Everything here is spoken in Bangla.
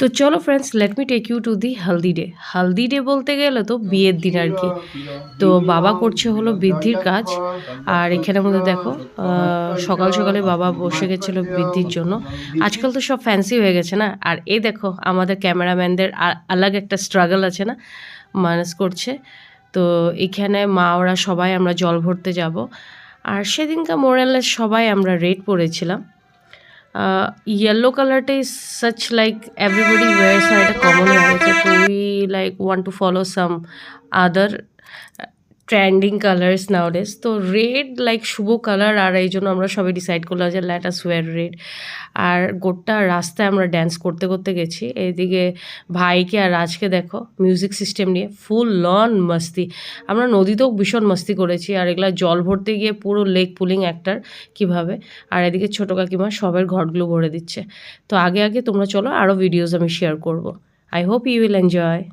তো চলো friends, let me take you to the haldi day. Haldi day বলতে গেলে তো বিয়ের দিন আর কি। তো বাবা করছে হলো বৃদ্ধির কাজ। আর এখানের মধ্যে দেখো, সকাল সকালে বাবা বসে গেছিলো বৃদ্ধির জন্য। আজকাল তো সব ফ্যান্সি হয়ে গেছে না। আর এই দেখো আমাদের ক্যামেরাম্যানদের আলাগ একটা স্ট্রাগল আছে না, ম্যানেজ করছে। তো এখানে মা ওরা সবাই আমরা জল ভরতে যাব। আর সেদিনকার মোরালেস সবাই আমরা রেড পরেছিলাম। Yellow color is such like everybody wears না, এটা কমন হয়ে গেছে। তো we like want to follow some other trending colours nowadays. তো রেড লাইক শুভ কালার, আর এই জন্য আমরা সবাই ডিসাইড করলাম যে লেট আস ওয়্যার রেড। আর গোটা রাস্তায় আমরা ড্যান্স করতে করতে গেছি। এইদিকে ভাইকে আর রাজকে দেখো মিউজিক সিস্টেম নিয়ে ফুল লন মস্তি। আমরা নদীতেও ভীষণ মস্তি করেছি, আর এগুলা জল ভরতে গিয়ে পুরো লেক পুলিং একটার কীভাবে। আর এদিকে ছোটো কাকিমা সবার ঘরগুলো ভরে দিচ্ছে। তো আগে আগে তোমরা চলো, আরও ভিডিওস আমি শেয়ার করব। I hope you will enjoy.